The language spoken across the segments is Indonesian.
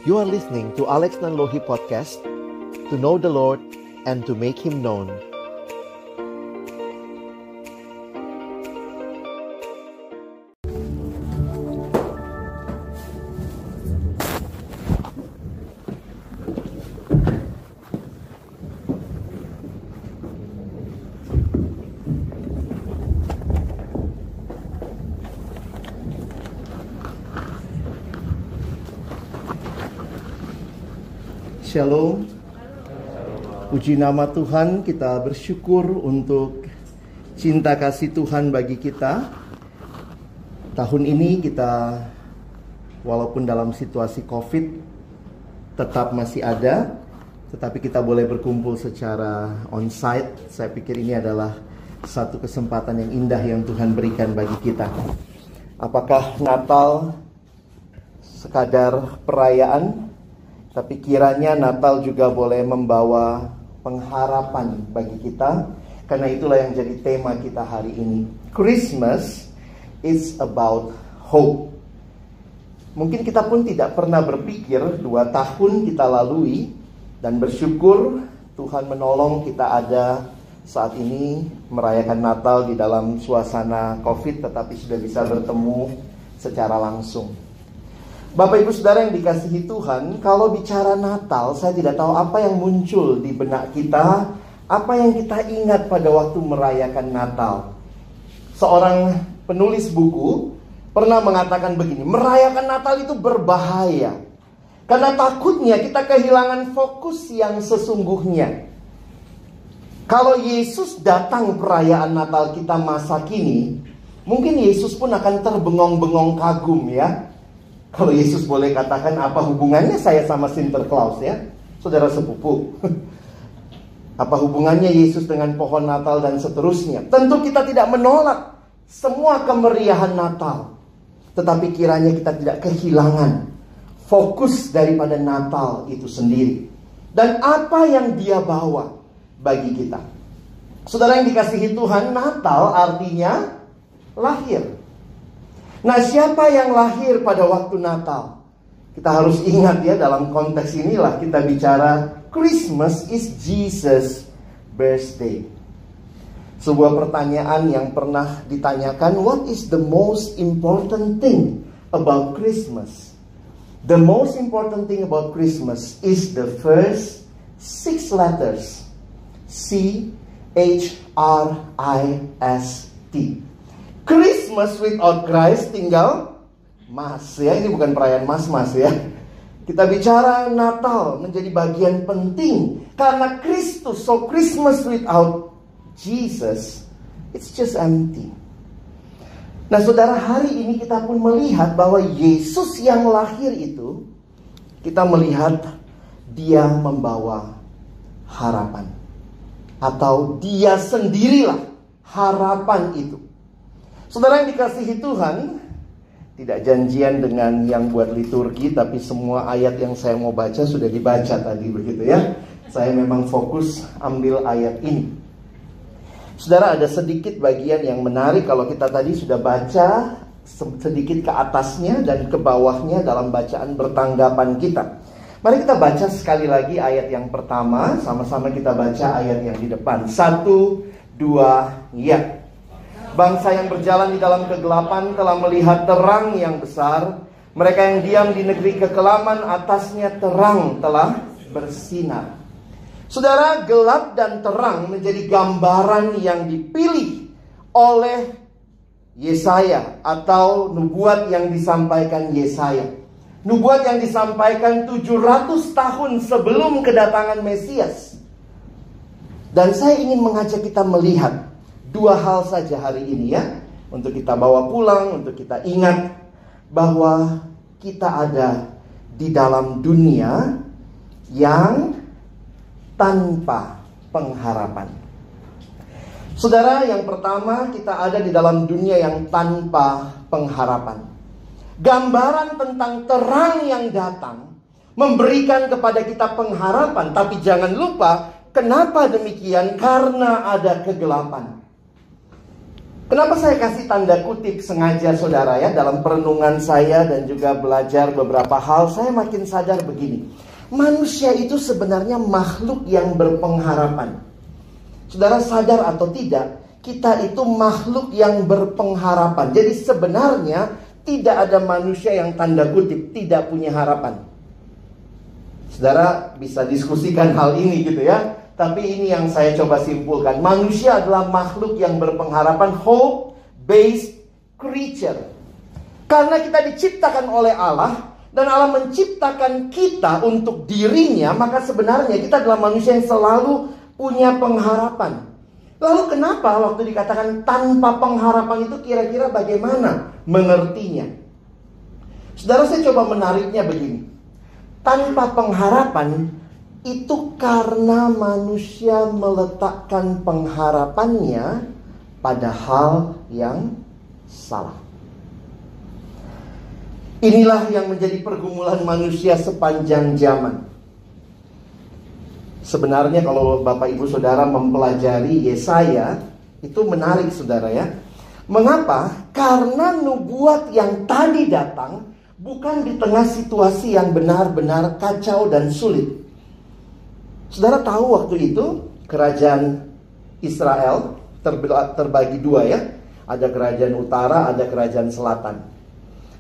You are listening to Alex Nanlohi Podcast, to know the Lord and to make Him known. Shalom. Puji nama Tuhan, kita bersyukur untuk cinta kasih Tuhan bagi kita. Tahun ini kita, walaupun dalam situasi COVID, tetap masih ada, tetapi kita boleh berkumpul secara on-site. Saya pikir ini adalah satu kesempatan yang indah yang Tuhan berikan bagi kita. Apakah Natal sekadar perayaan? Tapi kiranya Natal juga boleh membawa pengharapan bagi kita. Karena itulah yang jadi tema kita hari ini. Christmas is about hope. Mungkin kita pun tidak pernah berpikir 2 tahun kita lalui. Dan bersyukur Tuhan menolong kita ada saat ini merayakan Natal di dalam suasana COVID. Tetapi sudah bisa bertemu secara langsung. Bapak Ibu Saudara yang dikasihi Tuhan, kalau bicara Natal, saya tidak tahu apa yang muncul di benak kita, apa yang kita ingat pada waktu merayakan Natal. Seorang penulis buku pernah mengatakan begini, merayakan Natal itu berbahaya. Karena takutnya kita kehilangan fokus yang sesungguhnya. Kalau Yesus datang perayaan Natal kita masa kini, mungkin Yesus pun akan terbengong-bengong kagum ya. Kalau Yesus boleh katakan apa hubungannya saya sama Sinterklaas ya, saudara sepupu. Apa hubungannya Yesus dengan pohon Natal dan seterusnya. Tentu kita tidak menolak semua kemeriahan Natal. Tetapi kiranya kita tidak kehilangan fokus daripada Natal itu sendiri. Dan apa yang dia bawa bagi kita. Saudara yang dikasihi Tuhan, Natal artinya lahir. Nah, siapa yang lahir pada waktu Natal? Kita harus ingat ya, dalam konteks inilah kita bicara Christmas is Jesus' birthday. Sebuah pertanyaan yang pernah ditanyakan, what is the most important thing about Christmas? The most important thing about Christmas is the first 6 letters. C-H-R-I-S-T. Christmas without Christ tinggal Mas ya. Ini bukan perayaan mas-mas ya. Kita bicara Natal menjadi bagian penting karena Kristus. So Christmas without Jesus, it's just empty. Nah saudara, hari ini kita pun melihat bahwa Yesus yang lahir itu, kita melihat dia membawa harapan. Atau dia sendirilah harapan itu. Saudara yang dikasihi Tuhan, tidak janjian dengan yang buat liturgi, tapi semua ayat yang saya mau baca sudah dibaca tadi begitu ya. Saya memang fokus ambil ayat ini. Saudara, ada sedikit bagian yang menarik kalau kita tadi sudah baca sedikit ke atasnya dan ke bawahnya dalam bacaan bertanggapan kita. Mari kita baca sekali lagi ayat yang pertama, sama-sama kita baca ayat yang di depan. 1, 2, ya. Bangsa yang berjalan di dalam kegelapan telah melihat terang yang besar. Mereka yang diam di negeri kekelaman, atasnya terang telah bersinar. Saudara, gelap dan terang menjadi gambaran yang dipilih oleh Yesaya atau nubuat yang disampaikan Yesaya. Nubuat yang disampaikan 700 tahun sebelum kedatangan Mesias. Dan saya ingin mengajak kita melihat 2 hal saja hari ini ya, untuk kita bawa pulang, untuk kita ingat bahwa kita ada di dalam dunia yang tanpa pengharapan. Saudara, yang pertama, kita ada di dalam dunia yang tanpa pengharapan. Gambaran tentang terang yang datang memberikan kepada kita pengharapan, tapi jangan lupa kenapa demikian? Karena ada kegelapan. Kenapa saya kasih tanda kutip sengaja saudara ya? Dalam perenungan saya dan juga belajar beberapa hal, saya makin sadar begini. Manusia itu sebenarnya makhluk yang berpengharapan. Saudara sadar atau tidak, kita itu makhluk yang berpengharapan. Jadi sebenarnya tidak ada manusia yang tanda kutip tidak punya harapan. Saudara bisa diskusikan hal ini gitu ya. Tapi ini yang saya coba simpulkan. Manusia adalah makhluk yang berpengharapan, hope-based creature. Karena kita diciptakan oleh Allah, dan Allah menciptakan kita untuk dirinya, maka sebenarnya kita adalah manusia yang selalu punya pengharapan. Lalu kenapa waktu dikatakan tanpa pengharapan itu kira-kira bagaimana mengertinya? Saudara, saya coba menariknya begini. Tanpa pengharapan itu karena manusia meletakkan pengharapannya pada hal yang salah. Inilah yang menjadi pergumulan manusia sepanjang zaman. Sebenarnya kalau Bapak Ibu Saudara mempelajari Yesaya, itu menarik saudara ya. Mengapa? Karena nubuat yang tadi datang bukan di tengah situasi yang benar-benar kacau dan sulit. Saudara tahu waktu itu kerajaan Israel terbagi dua ya. Ada kerajaan utara, ada kerajaan selatan.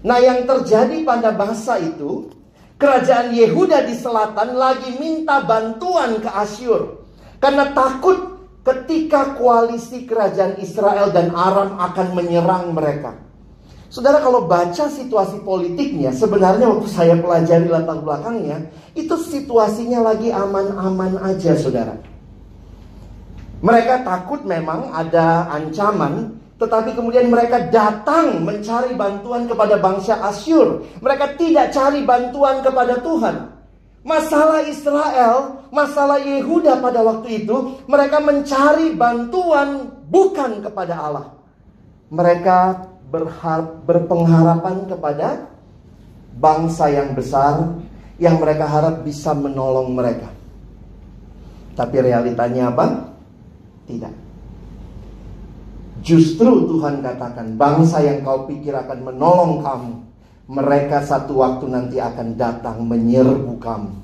Nah yang terjadi pada masa itu, kerajaan Yehuda di selatan lagi minta bantuan ke Asyur. Karena takut ketika koalisi kerajaan Israel dan Aram akan menyerang mereka. Saudara kalau baca situasi politiknya, sebenarnya waktu saya pelajari latar belakangnya, itu situasinya lagi aman-aman aja saudara. Mereka takut memang ada ancaman, tetapi kemudian mereka datang mencari bantuan kepada bangsa Asyur. Mereka tidak cari bantuan kepada Tuhan. Masalah Israel, masalah Yehuda pada waktu itu, mereka mencari bantuan bukan kepada Allah. Mereka berpengharapan kepada bangsa yang besar yang mereka harap bisa menolong mereka. Tapi realitanya apa? Tidak. Justru Tuhan katakan, bangsa yang kau pikir akan menolong kamu, mereka satu waktu nanti akan datang menyerbu kamu.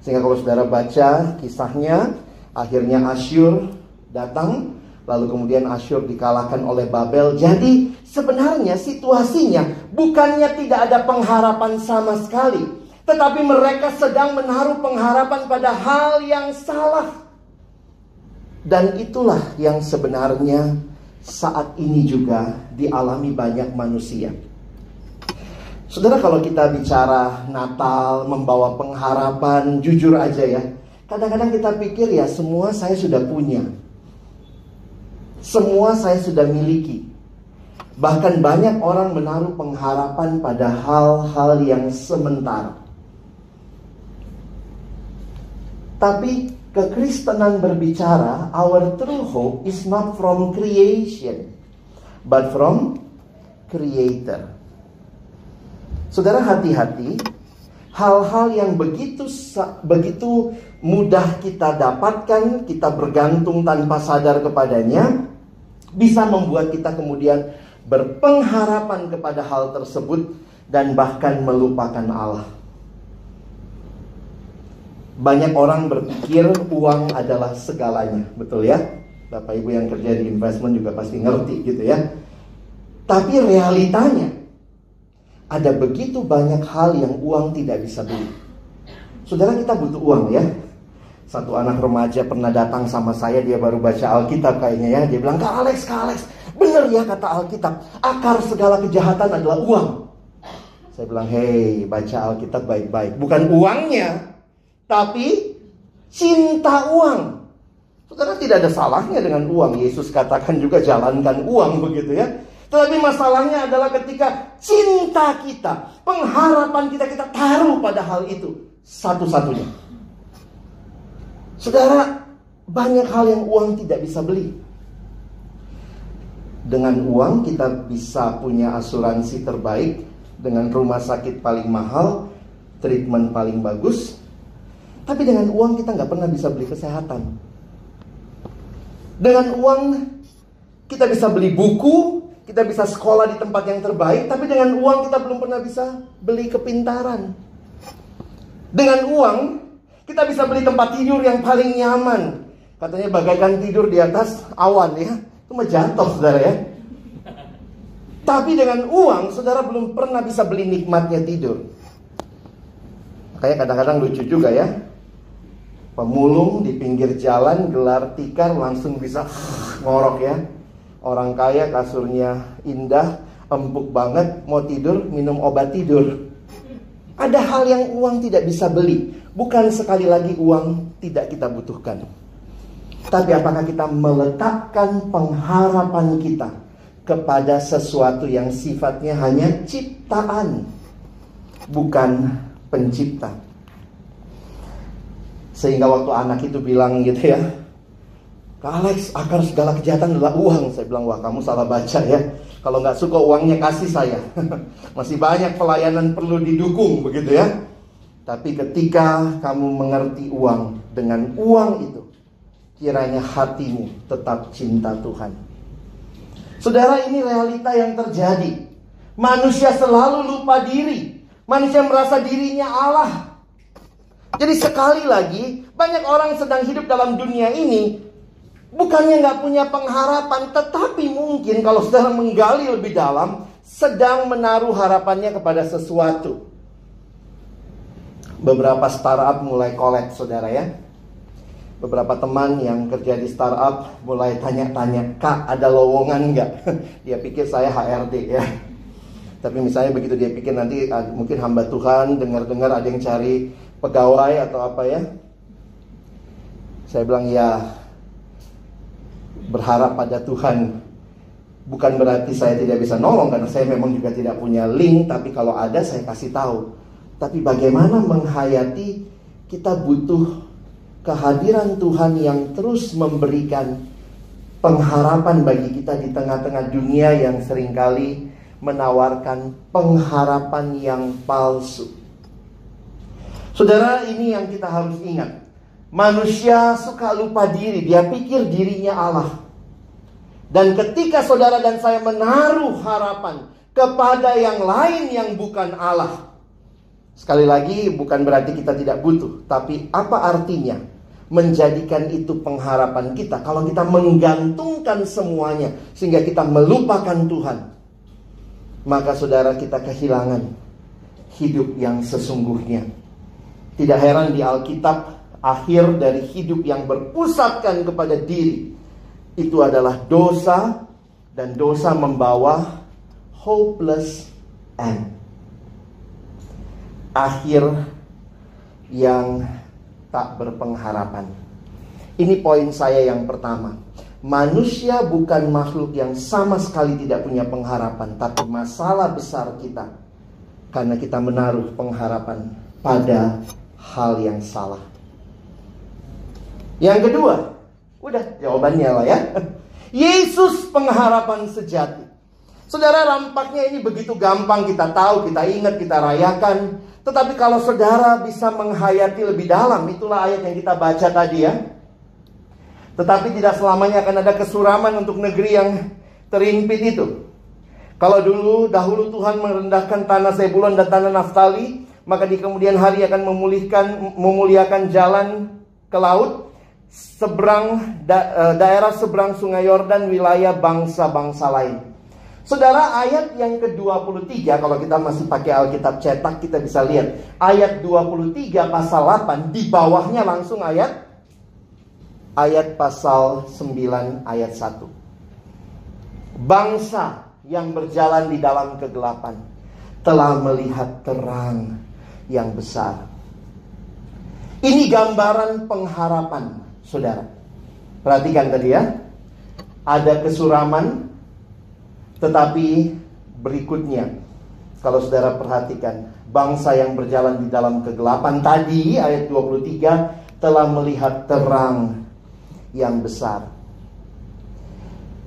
Sehingga kalau saudara baca kisahnya, akhirnya Asyur datang. Lalu kemudian Asyur dikalahkan oleh Babel. Jadi sebenarnya situasinya bukannya tidak ada pengharapan sama sekali, tetapi mereka sedang menaruh pengharapan pada hal yang salah. Dan itulah yang sebenarnya saat ini juga dialami banyak manusia. Saudara, kalau kita bicara Natal membawa pengharapan, jujur aja ya, kadang-kadang kita pikir ya semua saya sudah punya, semua saya sudah miliki. Bahkan banyak orang menaruh pengharapan pada hal-hal yang sementara. Tapi kekristenan berbicara, our true hope is not from creation, but from Creator. Saudara, hati-hati. Hal-hal yang begitu mudah kita dapatkan, kita bergantung tanpa sadar kepadanya, bisa membuat kita kemudian berpengharapan kepada hal tersebut dan bahkan melupakan Allah. Banyak orang berpikir uang adalah segalanya, betul ya? Bapak Ibu yang kerja di investment juga pasti ngerti gitu ya. Tapi realitanya ada begitu banyak hal yang uang tidak bisa beli. Saudara, kita butuh uang ya. Satu anak remaja pernah datang sama saya, dia baru baca Alkitab kayaknya ya. Dia bilang, Kak Alex, bener ya kata Alkitab, akar segala kejahatan adalah uang. Saya bilang, hei, baca Alkitab baik-baik. Bukan uangnya, tapi cinta uang. Saudara, tidak ada salahnya dengan uang. Yesus katakan juga jalankan uang begitu ya. Tetapi masalahnya adalah ketika cinta kita, pengharapan kita taruh pada hal itu satu-satunya. Saudara, banyak hal yang uang tidak bisa beli. Dengan uang kita bisa punya asuransi terbaik, dengan rumah sakit paling mahal, treatment paling bagus. Tapi dengan uang kita nggak pernah bisa beli kesehatan. Dengan uang Kita bisa beli buku, kita bisa sekolah di tempat yang terbaik, tapi dengan uang kita belum pernah bisa beli kepintaran. Dengan uang, kita bisa beli tempat tidur yang paling nyaman. Katanya bagaikan tidur di atas awan ya. Itu mah jatuh saudara ya. Tapi dengan uang, saudara belum pernah bisa beli nikmatnya tidur. Makanya kadang-kadang lucu juga ya. Pemulung di pinggir jalan gelar tikar langsung bisa ngorok ya. Orang kaya kasurnya indah, empuk banget, mau tidur minum obat tidur. Ada hal yang uang tidak bisa beli. Bukan sekali lagi uang tidak kita butuhkan. Tapi apakah kita meletakkan pengharapan kita kepada sesuatu yang sifatnya hanya ciptaan, bukan pencipta. Sehingga waktu anak itu bilang gitu ya, Kak Alex, akar segala kejahatan adalah uang. Saya bilang, wah kamu salah baca ya. Kalau nggak suka uangnya kasih saya. Masih banyak pelayanan perlu didukung begitu ya. Tapi ketika kamu mengerti uang, dengan uang itu kiranya hatimu tetap cinta Tuhan. Saudara, ini realita yang terjadi. Manusia selalu lupa diri. Manusia merasa dirinya Allah. Jadi sekali lagi, banyak orang sedang hidup dalam dunia ini, bukannya nggak punya pengharapan, tetapi mungkin kalau saudara menggali lebih dalam, sedang menaruh harapannya kepada sesuatu. Beberapa startup mulai collab saudara ya. Beberapa teman yang kerja di startup mulai tanya-tanya, Kak ada lowongan nggak? Dia pikir saya HRD ya. Tapi misalnya begitu dia pikir nanti mungkin hamba Tuhan, dengar-dengar ada yang cari pegawai atau apa ya. Saya bilang ya, berharap pada Tuhan. Bukan berarti saya tidak bisa nolong, karena saya memang juga tidak punya link. Tapi kalau ada saya kasih tahu. Tapi bagaimana menghayati, kita butuh kehadiran Tuhan yang terus memberikan pengharapan bagi kita di tengah-tengah dunia yang seringkali menawarkan pengharapan yang palsu. Saudara, ini yang kita harus ingat. Manusia suka lupa diri, dia pikir dirinya Allah. Dan ketika saudara dan saya menaruh harapan kepada yang lain yang bukan Allah, sekali lagi bukan berarti kita tidak butuh, tapi apa artinya menjadikan itu pengharapan kita kalau kita menggantungkan semuanya sehingga kita melupakan Tuhan? Maka saudara, kita kehilangan hidup yang sesungguhnya. Tidak heran di Alkitab, akhir dari hidup yang berpusatkan kepada diri itu adalah dosa, dan dosa membawa hopeless end. Akhir yang tak berpengharapan. Ini poin saya yang pertama. Manusia bukan makhluk yang sama sekali tidak punya pengharapan, tapi masalah besar kita karena kita menaruh pengharapan pada hal yang salah. Yang kedua, udah jawabannya lah ya. Yesus pengharapan sejati. Saudara, nampaknya ini begitu gampang kita tahu, kita ingat, kita rayakan. Tetapi kalau saudara bisa menghayati lebih dalam, itulah ayat yang kita baca tadi ya. Tetapi tidak selamanya akan ada kesuraman untuk negeri yang terimpit itu. Kalau dahulu Tuhan merendahkan tanah Zebulon dan tanah Naftali, maka di kemudian hari akan memuliakan jalan ke laut, daerah seberang sungai Yordan, wilayah bangsa-bangsa lain. Saudara, ayat yang ke-23, kalau kita masih pakai Alkitab cetak, kita bisa lihat ayat 23 pasal 8, di bawahnya langsung ayat pasal 9 ayat 1. Bangsa yang berjalan di dalam kegelapan telah melihat terang yang besar. Ini gambaran pengharapan, saudara. Perhatikan tadi ya. Ada kesuraman, tetapi berikutnya, kalau saudara perhatikan, bangsa yang berjalan di dalam kegelapan tadi, ayat 23, telah melihat terang yang besar.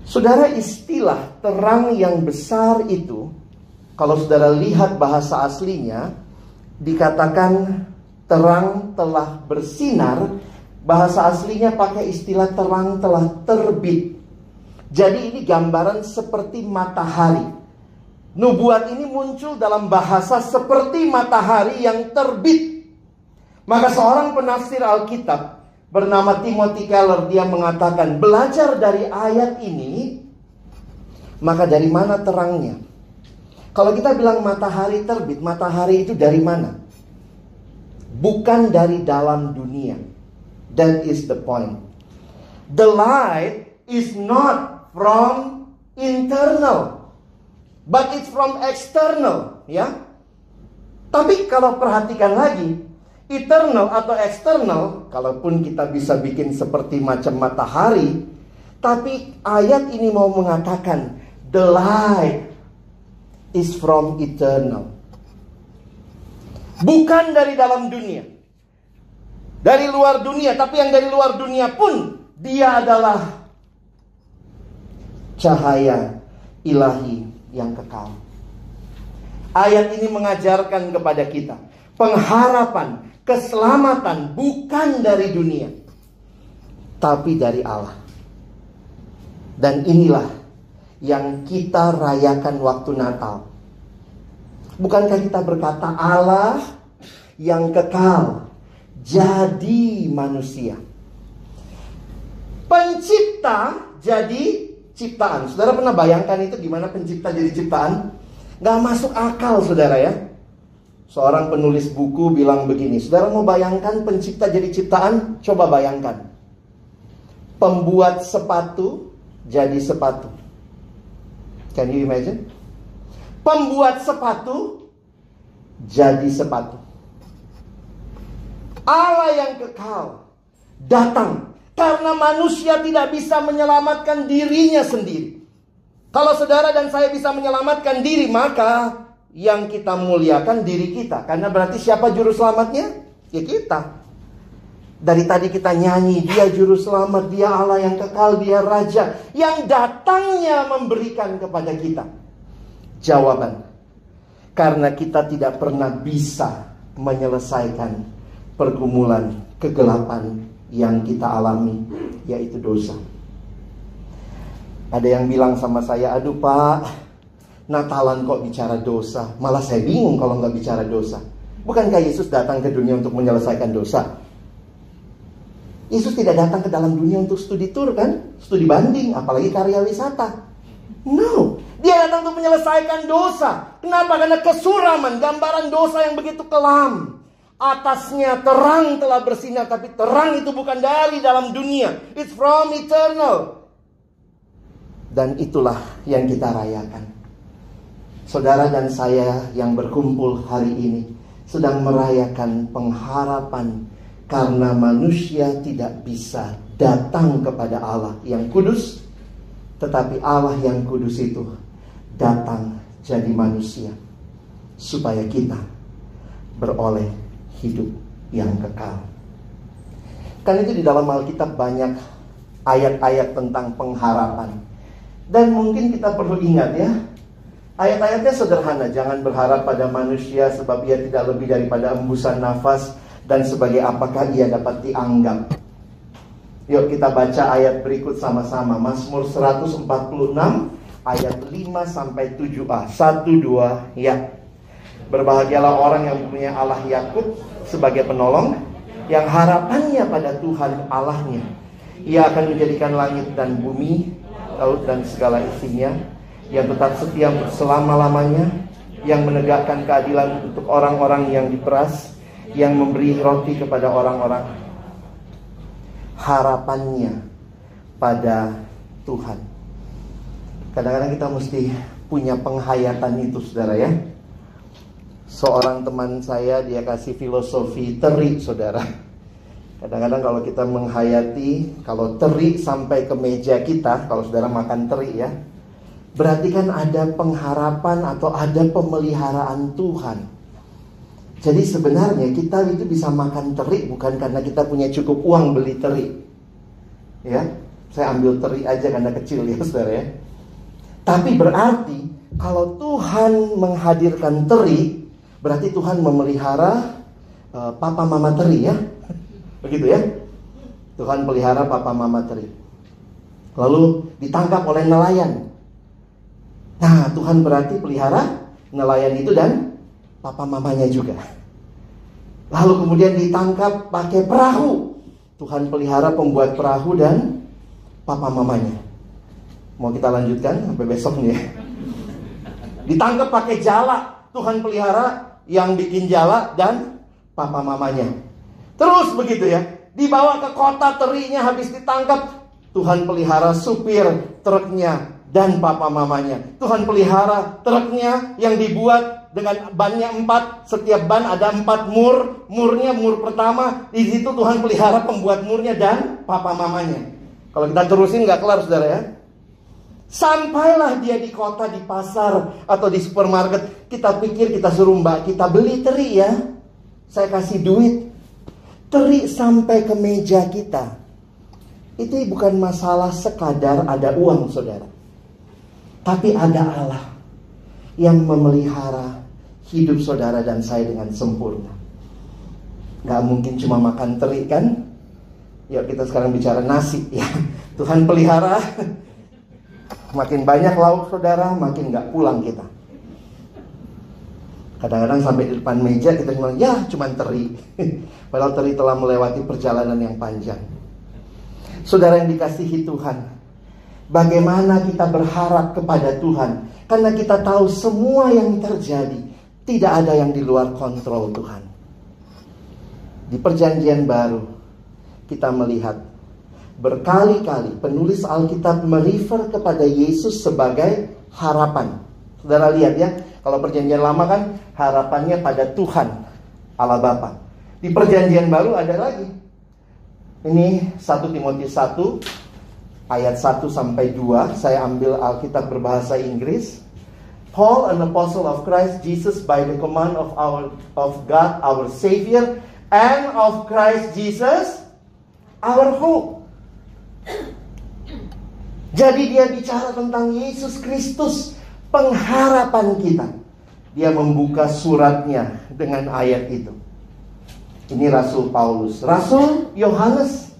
Saudara, istilah terang yang besar itu, kalau saudara lihat bahasa aslinya, dikatakan terang telah bersinar. Bahasa aslinya pakai istilah terang telah terbit. Jadi ini gambaran seperti matahari. Nubuat ini muncul dalam bahasa seperti matahari yang terbit. Maka seorang penafsir Alkitab bernama Timothy Keller, dia mengatakan, belajar dari ayat ini, maka dari mana terangnya? Kalau kita bilang matahari terbit, matahari itu dari mana? Bukan dari dalam dunia. That is the point. The light is not from internal, but it's from external, ya. Tapi kalau perhatikan lagi, eternal atau external, kalaupun kita bisa bikin seperti macam matahari, tapi ayat ini mau mengatakan the light is from eternal. Bukan dari dalam dunia, dari luar dunia, tapi yang dari luar dunia pun dia adalah cahaya ilahi yang kekal. Ayat ini mengajarkan kepada kita pengharapan, keselamatan bukan dari dunia, tapi dari Allah. Dan inilah yang kita rayakan waktu Natal. Bukankah kita berkata Allah yang kekal jadi manusia, pencipta jadi ciptaan. Saudara pernah bayangkan itu gimana pencipta jadi ciptaan? Gak masuk akal, saudara, ya. Seorang penulis buku bilang begini, saudara mau bayangkan pencipta jadi ciptaan? Coba bayangkan. Pembuat sepatu jadi sepatu. Can you imagine? Pembuat sepatu jadi sepatu. Allah yang kekal datang karena manusia tidak bisa menyelamatkan dirinya sendiri. Kalau saudara dan saya bisa menyelamatkan diri, maka yang kita muliakan diri kita. Karena berarti siapa juru selamatnya? Ya kita. Dari tadi kita nyanyi, dia juru selamat, dia Allah yang kekal, dia raja yang datangnya memberikan kepada kita jawaban. Karena kita tidak pernah bisa menyelesaikan pergumulan kegelapan yang kita alami, yaitu dosa. Ada yang bilang sama saya, aduh Pak, Natalan kok bicara dosa. Malah saya bingung kalau nggak bicara dosa. Bukankah Yesus datang ke dunia untuk menyelesaikan dosa? Yesus tidak datang ke dalam dunia untuk studi tur, kan? Studi banding, apalagi karya wisata. No, dia datang untuk menyelesaikan dosa. Kenapa? Karena kesuraman, gambaran dosa yang begitu kelam. Atasnya terang telah bersinar, tapi terang itu bukan dari dalam dunia. It's from eternal. Dan itulah yang kita rayakan. Saudara dan saya yang berkumpul hari ini sedang merayakan pengharapan, karena manusia tidak bisa datang kepada Allah yang kudus, tetapi Allah yang kudus itu datang jadi manusia supaya kita beroleh hidup yang kekal. Kan itu di dalam Alkitab banyak ayat-ayat tentang pengharapan. Dan mungkin kita perlu ingat, ya, ayat-ayatnya sederhana. Jangan berharap pada manusia sebab ia tidak lebih daripada embusan nafas, dan sebagai apakah ia dapat dianggap. Yuk kita baca ayat berikut sama-sama. Mazmur 146 ayat 5-7a. 1, 2, ya. Berbahagialah orang yang mempunyai Allah Yakub sebagai penolong, yang harapannya pada Tuhan Allahnya. Ia akan menjadikan langit dan bumi, laut dan segala isinya, yang tetap setia untuk selama-lamanya, yang menegakkan keadilan untuk orang-orang yang diperas, yang memberi roti kepada orang-orang. Harapannya pada Tuhan. Kadang-kadang kita mesti punya penghayatan itu, saudara, ya. Seorang teman saya, dia kasih filosofi teri, saudara. Kadang-kadang kalau kita menghayati, kalau teri sampai ke meja kita, kalau saudara makan teri, ya, berarti kan ada pengharapan atau ada pemeliharaan Tuhan. Jadi sebenarnya kita itu bisa makan teri bukan karena kita punya cukup uang beli teri. Ya, saya ambil teri aja karena kecil, ya saudara, ya. Tapi berarti kalau Tuhan menghadirkan teri, berarti Tuhan memelihara papa mama teri, ya. Begitu, ya. Tuhan pelihara papa mama teri. lalu ditangkap oleh nelayan. Nah, Tuhan berarti pelihara nelayan itu dan papa mamanya juga. Lalu kemudian ditangkap pakai perahu. Tuhan pelihara pembuat perahu dan papa mamanya. Mau kita lanjutkan sampai besok nih ya. Ditangkap pakai jala. Tuhan pelihara yang bikin jala dan papa mamanya. Terus begitu ya. Dibawa ke kota terinya habis ditangkap. Tuhan pelihara supir truknya dan papa mamanya. Tuhan pelihara truknya yang dibuat dengan bannya 4. Setiap ban ada 4 mur. Murnya mur pertama. Di situ Tuhan pelihara pembuat murnya dan papa mamanya. Kalau kita terusin gak kelar saudara ya. Sampailah dia di kota, di pasar, atau di supermarket. Kita pikir kita suruh mbak kita beli teri ya. Saya kasih duit. Teri sampai ke meja kita. Itu bukan masalah sekadar ada uang saudara. Tapi ada Allah yang memelihara hidup saudara dan saya dengan sempurna. Gak mungkin cuma makan teri kan. Yuk kita sekarang bicara nasi ya. Tuhan pelihara. Makin banyak lauk saudara, makin gak pulang kita. Kadang-kadang sampai di depan meja kita bilang, ya cuman teri. Padahal teri telah melewati perjalanan yang panjang. Saudara yang dikasihi Tuhan, bagaimana kita berharap kepada Tuhan? Karena kita tahu semua yang terjadi tidak ada yang di luar kontrol Tuhan. Di perjanjian baru kita melihat berkali-kali penulis Alkitab merefer kepada Yesus sebagai harapan. Saudara lihat ya, kalau perjanjian lama kan harapannya pada Tuhan Allah Bapa. Di perjanjian baru ada lagi. Ini 1 Timotius 1 ayat 1 sampai 2. Saya ambil Alkitab berbahasa Inggris. Paul, an apostle of Christ Jesus by the command of God our Savior, and of Christ Jesus our hope. Jadi dia bicara tentang Yesus Kristus, pengharapan kita. Dia membuka suratnya dengan ayat itu. Ini Rasul Paulus. Rasul Yohanes,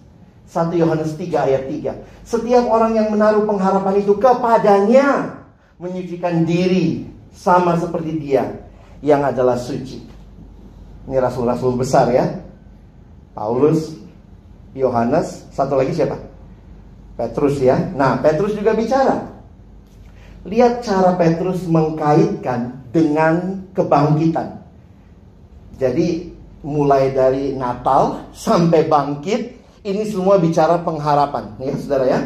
1 Yohanes 3 ayat 3. Setiap orang yang menaruh pengharapan itu kepadanya menyucikan diri sama seperti dia yang adalah suci. Ini rasul-rasul besar ya. Paulus, Yohanes, satu lagi siapa? Petrus ya. Nah, Petrus juga bicara. Lihat cara Petrus mengkaitkan dengan kebangkitan. Jadi mulai dari Natal sampai bangkit, ini semua bicara pengharapan, ya saudara ya.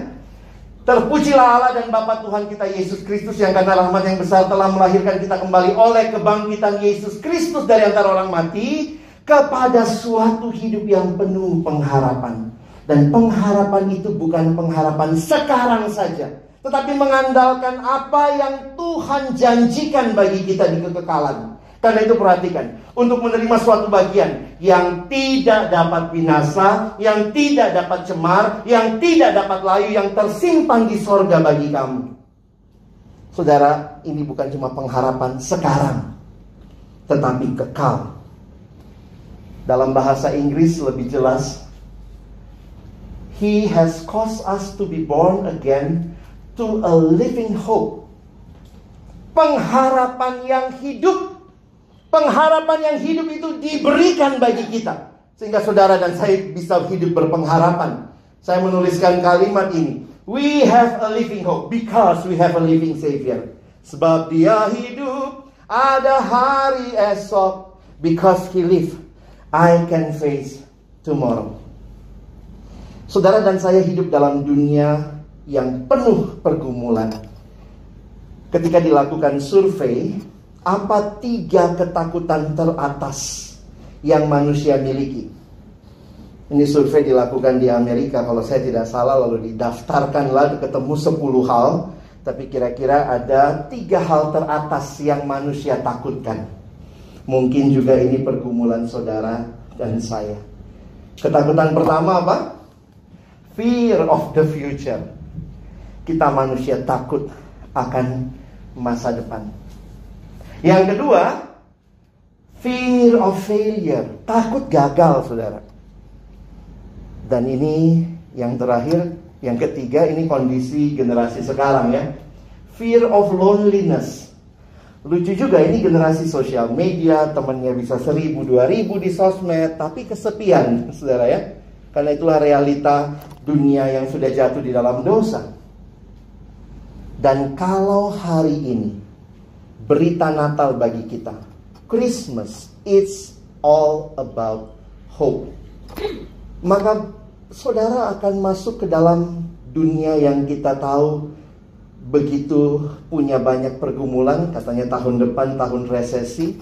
Terpujilah Allah dan Bapa Tuhan kita Yesus Kristus, yang karena rahmat yang besar telah melahirkan kita kembali oleh kebangkitan Yesus Kristus dari antara orang mati kepada suatu hidup yang penuh pengharapan. Dan pengharapan itu bukan pengharapan sekarang saja, tetapi mengandalkan apa yang Tuhan janjikan bagi kita di kekekalan. Karena itu perhatikan, untuk menerima suatu bagian yang tidak dapat binasa, yang tidak dapat cemar, yang tidak dapat layu, yang tersimpan di sorga bagi kamu. Saudara, ini bukan cuma pengharapan sekarang, tetapi kekal. Dalam bahasa Inggris lebih jelas, He has caused us to be born again to a living hope. Pengharapan yang hidup. Pengharapan yang hidup itu diberikan bagi kita, sehingga saudara dan saya bisa hidup berpengharapan. Saya menuliskan kalimat ini. We have a living hope because we have a living Savior. Sebab dia hidup, ada hari esok. Because He live, I can face tomorrow. Saudara dan saya hidup dalam dunia yang penuh pergumulan. Ketika dilakukan survei, apa 3 ketakutan teratas yang manusia miliki? Ini survei dilakukan di Amerika kalau saya tidak salah, lalu didaftarkanlah, ketemu 10 hal. Tapi kira-kira ada 3 hal teratas yang manusia takutkan. Mungkin juga ini pergumulan saudara dan saya. Ketakutan pertama apa? Fear of the future. Kita manusia takut akan masa depan. Yang kedua, fear of failure. Takut gagal, saudara. Dan ini yang terakhir, Yang ketiga, ini kondisi generasi sekarang ya. Fear of loneliness. Lucu juga, ini generasi sosial media, temannya bisa 1000, 2000 di sosmed, tapi kesepian, saudara ya. Karena itulah realita dunia yang sudah jatuh di dalam dosa. Dan kalau hari ini berita Natal bagi kita, Christmas, it's all about hope. Maka saudara akan masuk ke dalam dunia yang kita tahu begitu punya banyak pergumulan. Katanya tahun depan tahun resesi.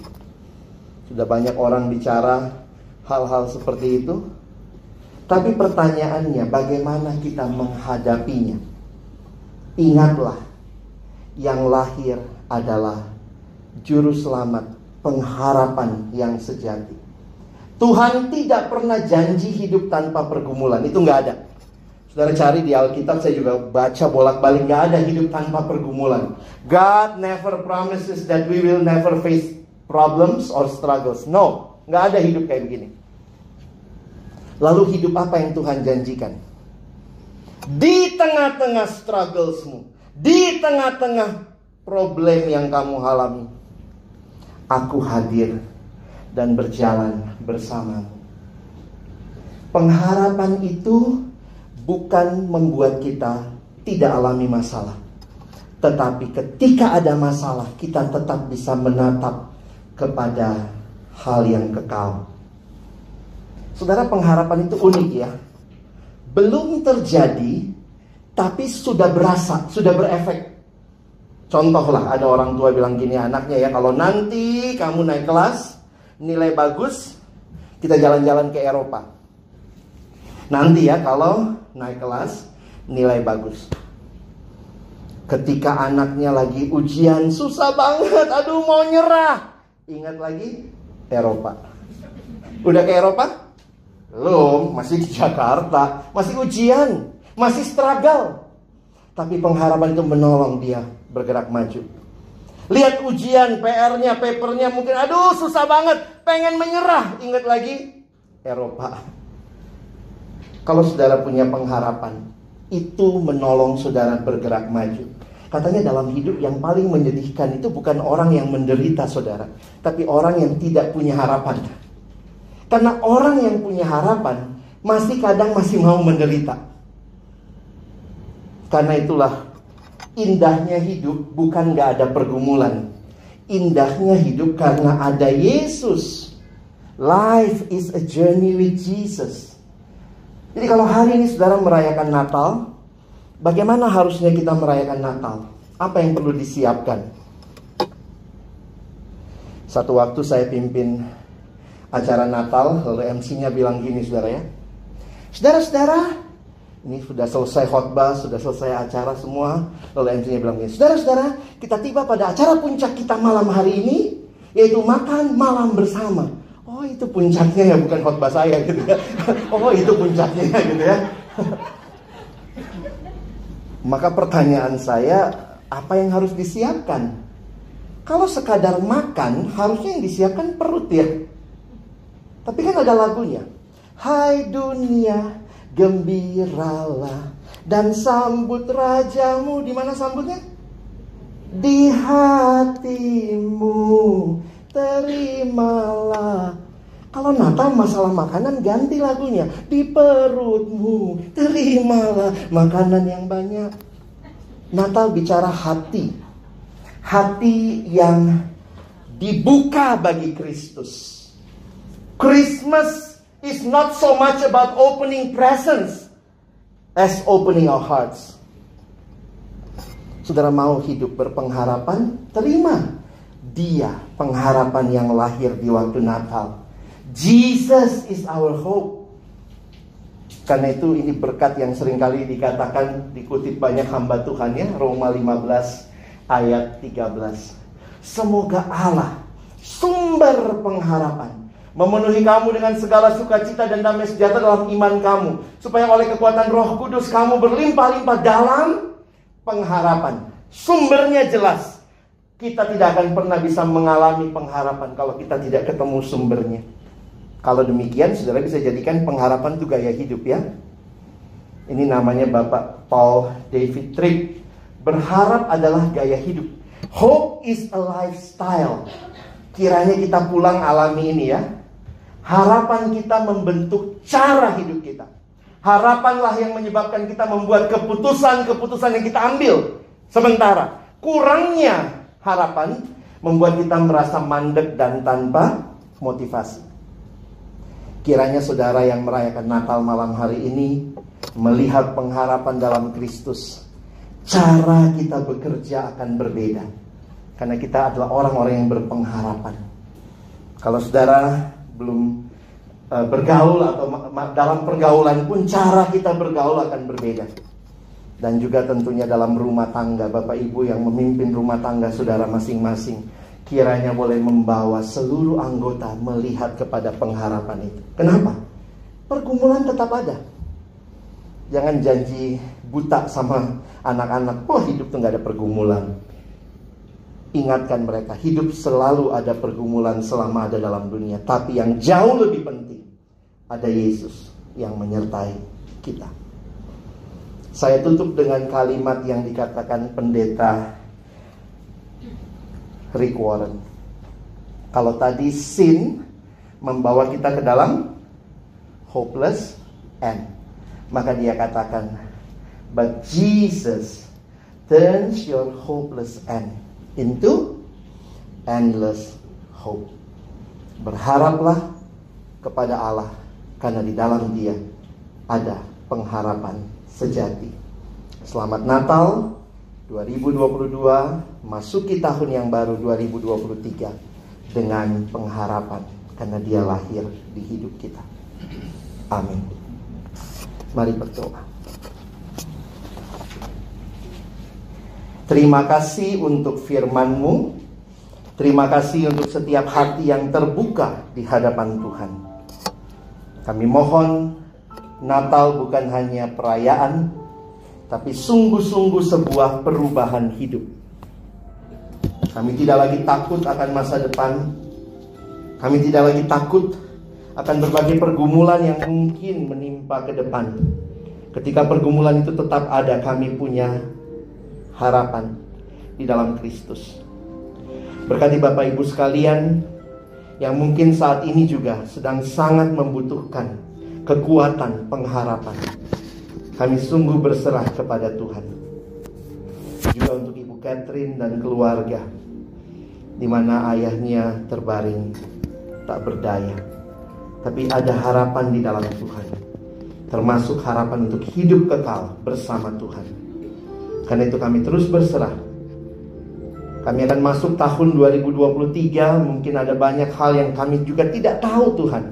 Sudah banyak orang bicara hal-hal seperti itu. Tapi pertanyaannya, bagaimana kita menghadapinya? Ingatlah, yang lahir adalah juru selamat, pengharapan yang sejati. Tuhan tidak pernah janji hidup tanpa pergumulan. Itu nggak ada. Saudara cari di Alkitab, saya juga baca bolak-balik, nggak ada hidup tanpa pergumulan. God never promises that we will never face problems or struggles. No, nggak ada hidup kayak begini. Lalu hidup apa yang Tuhan janjikan? Di tengah-tengah strugglesmu, di tengah-tengah problem yang kamu alami, aku hadir dan berjalan bersamamu. Pengharapan itu bukan membuat kita tidak alami masalah, tetapi ketika ada masalah, kita tetap bisa menatap kepada hal yang kekal. Saudara, pengharapan itu unik ya. Belum terjadi, tapi sudah berasa, sudah berefek. Contoh lah, ada orang tua bilang gini anaknya ya, kalau nanti kamu naik kelas, nilai bagus, kita jalan-jalan ke Eropa. Nanti ya kalau naik kelas, nilai bagus. Ketika anaknya lagi ujian, susah banget, aduh mau nyerah. Ingat lagi, Eropa. Udah ke Eropa? Belum, masih di Jakarta, masih ujian, masih struggle. Tapi pengharapan itu menolong dia bergerak maju. Lihat ujian, PR-nya, papernya mungkin, aduh susah banget, pengen menyerah. Ingat lagi, Eropa. Kalau saudara punya pengharapan, itu menolong saudara bergerak maju. Katanya dalam hidup yang paling menyedihkan itu bukan orang yang menderita saudara, tapi orang yang tidak punya harapan. Karena orang yang punya harapan kadang masih mau menderita. Karena itulah indahnya hidup bukan gak ada pergumulan. Indahnya hidup karena ada Yesus. Life is a journey with Jesus. Jadi kalau hari ini saudara merayakan Natal, bagaimana harusnya kita merayakan Natal? Apa yang perlu disiapkan? Satu waktu saya pimpin acara Natal, lalu MC-nya bilang gini saudara ya. Saudara-saudara, ini sudah selesai khotbah, sudah selesai acara semua. Lalu MC-nya bilang gini, saudara-saudara, kita tiba pada acara puncak kita malam hari ini, yaitu makan malam bersama. Oh itu puncaknya ya, bukan khotbah saya gitu ya. Oh itu puncaknya gitu ya. Maka pertanyaan saya, apa yang harus disiapkan? Kalau sekadar makan, harusnya yang disiapkan perut ya. Tapi kan ada lagunya. Hai dunia, gembiralah dan sambut rajamu. Di mana sambutnya? Di hatimu, terimalah. Kalau Natal masalah makanan, ganti lagunya. Di perutmu, terimalah makanan yang banyak. Natal bicara hati. Hati yang dibuka bagi Kristus. Christmas is not so much about opening presents as opening our hearts. Saudara mau hidup berpengharapan? Terima Dia, pengharapan yang lahir di waktu Natal. Jesus is our hope. Karena itu ini berkat yang seringkali dikatakan, dikutip banyak hamba Tuhan ya, Roma 15 ayat 13. Semoga Allah, sumber pengharapan, memenuhi kamu dengan segala sukacita dan damai sejahtera dalam iman kamu, supaya oleh kekuatan Roh Kudus kamu berlimpah-limpah dalam pengharapan. Sumbernya jelas. Kita tidak akan pernah bisa mengalami pengharapan kalau kita tidak ketemu sumbernya. Kalau demikian, saudara bisa jadikan pengharapan itu gaya hidup ya. Ini namanya Bapak Paul David Tripp. Berharap adalah gaya hidup. Hope is a lifestyle. Kiranya kita pulang alami ini ya. Harapan kita membentuk cara hidup kita. Harapanlah yang menyebabkan kita membuat keputusan-keputusan yang kita ambil sementara. Kurangnya harapan membuat kita merasa mandek dan tanpa motivasi. Kiranya saudara yang merayakan Natal malam hari ini melihat pengharapan dalam Kristus. Cara kita bekerja akan berbeda. Karena kita adalah orang-orang yang berpengharapan. Kalau saudara belum bergaul atau dalam pergaulan pun, cara kita bergaul akan berbeda. Dan juga tentunya dalam rumah tangga, Bapak Ibu yang memimpin rumah tangga saudara masing-masing, kiranya boleh membawa seluruh anggota melihat kepada pengharapan itu. Kenapa? Pergumulan tetap ada. Jangan janji buta sama anak-anak, wah hidup tuh gak ada pergumulan. Ingatkan mereka, hidup selalu ada pergumulan selama ada dalam dunia. Tapi yang jauh lebih penting, ada Yesus yang menyertai kita. Saya tutup dengan kalimat yang dikatakan pendeta Rick Warren. Kalau tadi sin membawa kita ke dalam hopeless end, maka dia katakan, but Jesus turns your hopeless end into endless hope. Berharaplah kepada Allah, karena di dalam Dia ada pengharapan sejati. Selamat Natal 2022, masuki tahun yang baru 2023 dengan pengharapan, karena Dia lahir di hidup kita. Amin. Mari berdoa. Terima kasih untuk firman-Mu. Terima kasih untuk setiap hati yang terbuka di hadapan Tuhan. Kami mohon Natal bukan hanya perayaan, tapi sungguh-sungguh sebuah perubahan hidup. Kami tidak lagi takut akan masa depan. Kami tidak lagi takut akan berbagai pergumulan yang mungkin menimpa ke depan. Ketika pergumulan itu tetap ada, kami punya harapan di dalam Kristus. Berkati Bapak Ibu sekalian yang mungkin saat ini juga sedang sangat membutuhkan kekuatan pengharapan. Kami sungguh berserah kepada Tuhan. Juga untuk Ibu Catherine dan keluarga, di mana ayahnya terbaring tak berdaya, tapi ada harapan di dalam Tuhan, termasuk harapan untuk hidup kekal bersama Tuhan. Karena itu kami terus berserah. Kami akan masuk tahun 2023. Mungkin ada banyak hal yang kami juga tidak tahu Tuhan.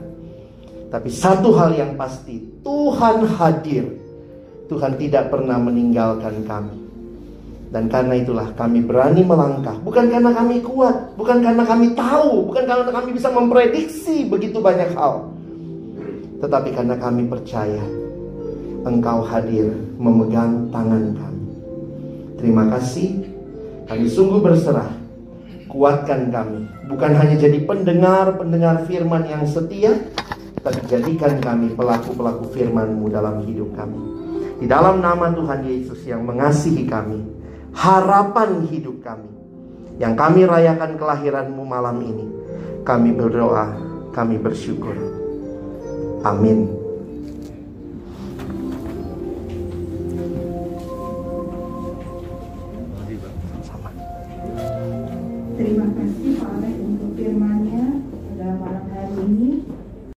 Tapi satu hal yang pasti, Tuhan hadir. Tuhan tidak pernah meninggalkan kami. Dan karena itulah kami berani melangkah. Bukan karena kami kuat, bukan karena kami tahu, bukan karena kami bisa memprediksi begitu banyak hal, tetapi karena kami percaya Engkau hadir memegang tangan kami. Terima kasih. Kami sungguh berserah. Kuatkan kami. Bukan hanya jadi pendengar-pendengar firman yang setia, tapi jadikan kami pelaku-pelaku firman-Mu dalam hidup kami. Di dalam nama Tuhan Yesus yang mengasihi kami, harapan hidup kami, yang kami rayakan kelahiran-Mu malam ini, kami berdoa, kami bersyukur. Amin. Terima kasih Pak Alex.